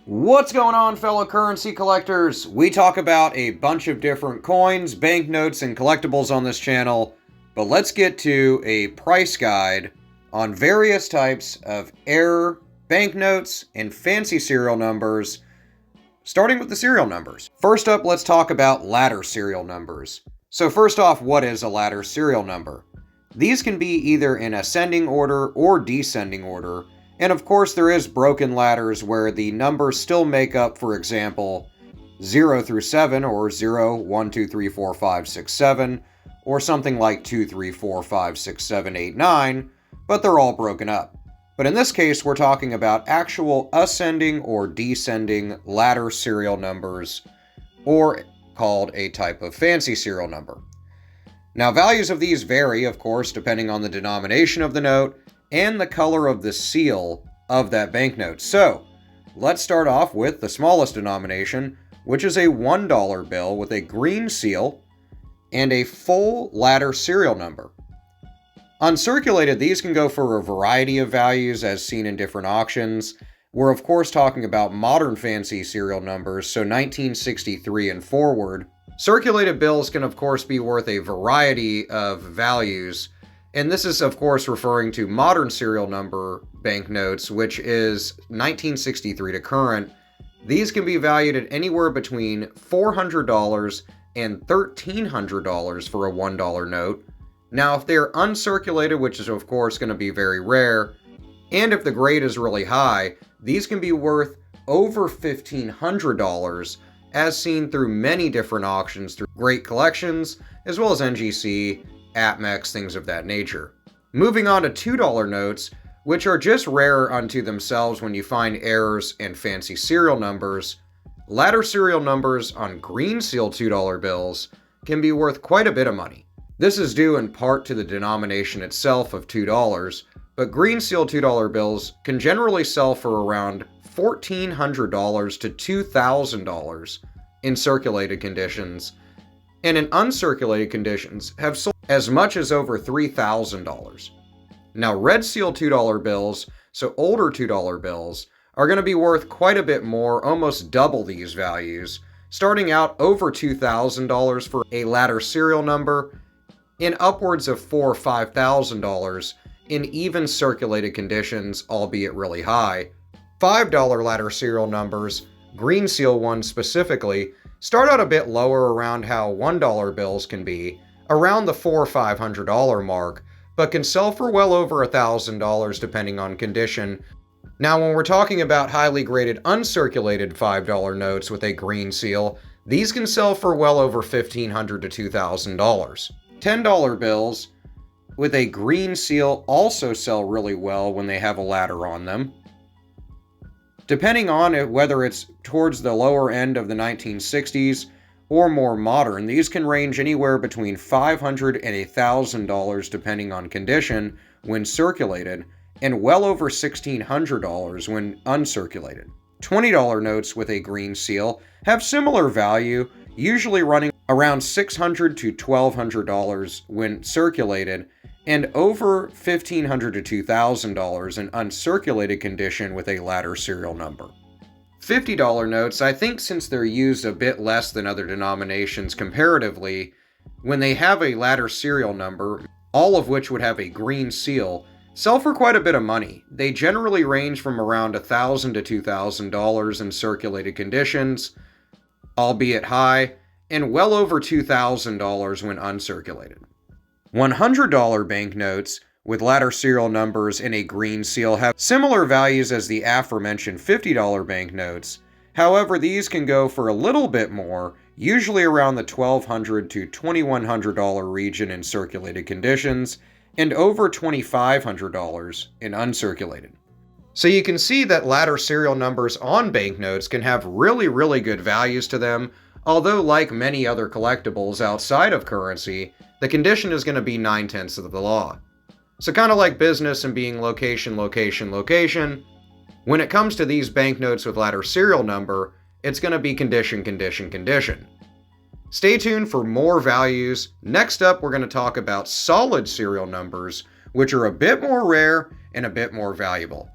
What's going on, fellow currency collectors? We talk about a bunch of different coins, banknotes, and collectibles on this channel, but let's get to a price guide on various types of error banknotes and fancy serial numbers, starting with the serial numbers. First up, let's talk about ladder serial numbers. So first off, what is a ladder serial number? These can be either in ascending order or descending order. And of course, there is broken ladders where the numbers still make up, for example, 0 through 7, or 0, 1, 2, 3, 4, 5, 6, 7, or something like 2, 3, 4, 5, 6, 7, 8, 9, but they're all broken up. But in this case, we're talking about actual ascending or descending ladder serial numbers, or called a type of fancy serial number. Now, values of these vary, of course, depending on the denomination of the note and the color of the seal of that banknote. So, let's start off with the smallest denomination, which is a $1 bill with a green seal and a full ladder serial number. Uncirculated, these can go for a variety of values as seen in different auctions. We're of course talking about modern fancy serial numbers, so 1963 and forward. Circulated bills can of course be worth a variety of values, and this is, of course, referring to modern serial number banknotes, which is 1963 to current. These can be valued at anywhere between $400 and $1,300 for a $1 note. Now, if they're uncirculated, which is, of course, going to be very rare, and if the grade is really high, these can be worth over $1,500, as seen through many different auctions through great collections, as well as NGC, APMEX, things of that nature. Moving on to $2 notes, which are just rare unto themselves when you find errors and fancy serial numbers. Ladder serial numbers on green seal $2 bills can be worth quite a bit of money. This is due in part to the denomination itself of $2, but green seal $2 bills can generally sell for around $1,400 to $2,000 in circulated conditions, and in uncirculated conditions have sold as much as over $3,000. Now, red seal $2 bills, so older $2 bills, are going to be worth quite a bit more, almost double these values, starting out over $2,000 for a ladder serial number, and upwards of $4,000 or $5,000 in even circulated conditions, albeit really high. $5 ladder serial numbers, green seal ones specifically, start out a bit lower around how $1 bills can be, around the $400 or $500 mark, but can sell for well over $1,000 depending on condition. Now, when we're talking about highly graded uncirculated $5 notes with a green seal, these can sell for well over $1,500 to $2,000. $10 bills with a green seal also sell really well when they have a ladder on them. Depending on it, whether it's towards the lower end of the 1960s or more modern, these can range anywhere between $500 and $1,000 depending on condition when circulated, and well over $1,600 when uncirculated. $20 notes with a green seal have similar value, usually running around $600 to $1,200 when circulated, and over $1,500 to $2,000 in uncirculated condition with a ladder serial number. $50 notes, I think since they're used a bit less than other denominations comparatively, when they have a ladder serial number, all of which would have a green seal, sell for quite a bit of money. They generally range from around $1,000 to $2,000 in circulated conditions, albeit high, and well over $2,000 when uncirculated. $100 banknotes with ladder serial numbers and a green seal have similar values as the aforementioned $50 banknotes. However, these can go for a little bit more, usually around the $1,200 to $2,100 region in circulated conditions, and over $2,500 in uncirculated. So you can see that ladder serial numbers on banknotes can have really good values to them, although like many other collectibles outside of currency, the condition is going to be 9/10 of the law. So kind of like business and being location, when it comes to these banknotes with ladder serial number, it's going to be condition. Stay tuned for more values. Next up, we're going to talk about solid serial numbers, which are a bit more rare and a bit more valuable.